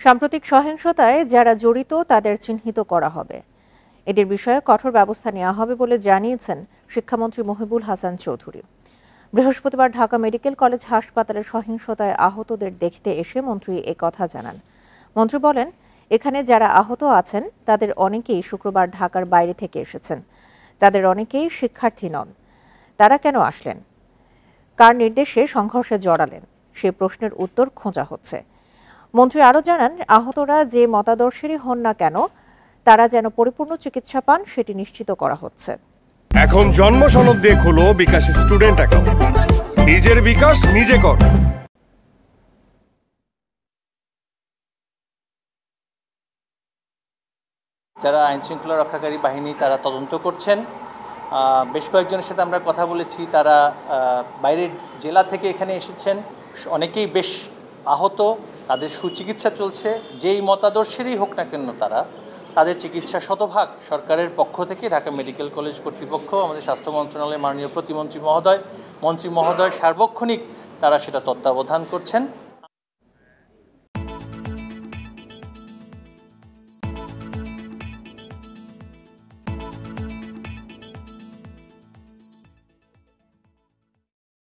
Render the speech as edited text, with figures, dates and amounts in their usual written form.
সাম্প্রতিক সহিংসতায় যারা জড়িত তাদের চিহ্নিত করা হবে। এদের বিষয়ে কঠোর ব্যবস্থা নেওয়া হবে বলে জানিয়েছেন শিক্ষামন্ত্রী মহিবুল হাসান চৌধুরী। বৃহস্পতিবার ঢাকা মেডিকেল কলেজ হাসপাতালে সহিংসতায় আহতদের দেখতে এসে মন্ত্রী কথা জানান। মন্ত্রী বলেন, এখানে যারা আহত আছেন তাদের অনেকেই শুক্রবার ঢাকার বাইরে থেকে এসেছেন। তাদের অনেকেই শিক্ষার্থী নন। তারা কেন আসলেন, কার নির্দেশে সংঘর্ষে জড়ালেন, সে প্রশ্নের উত্তর খোঁজা হচ্ছে। মন্ত্রী আরও জানান, আহতরা যে মতাদর্শেরই হন না কেন তারা যেন পরিপূর্ণ চিকিৎসা পান সেটি নিশ্চিত করা হচ্ছে। এখন জন্ম সনদ দিয়ে খোলো বিকাশ স্টুডেন্ট অ্যাকাউন্ট। নিজের বিকাশ নিজে কর। যারা আইন শৃঙ্খলা রক্ষাকারী বাহিনী তারা তদন্ত করছেন। বেশ কয়েকজনের সাথে আমরা কথা বলেছি, তারা বাইরের জেলা থেকে এখানে এসেছেন। অনেকেই বেশ আহত, তাদের সুচিকিৎসা চলছে। যেই মতাদর্শেরই হোক না কেন তাদের চিকিৎসা শতভাগ সরকারের পক্ষ থেকে ঢাকা মেডিকেল কলেজ কর্তৃপক্ষ, আমাদের স্বাস্থ্য মন্ত্রণালয়ের মাননীয় প্রতিমন্ত্রী মহোদয়, মন্ত্রী মহোদয় সার্বক্ষণিক তারা সেটা তত্ত্বাবধান করছেন।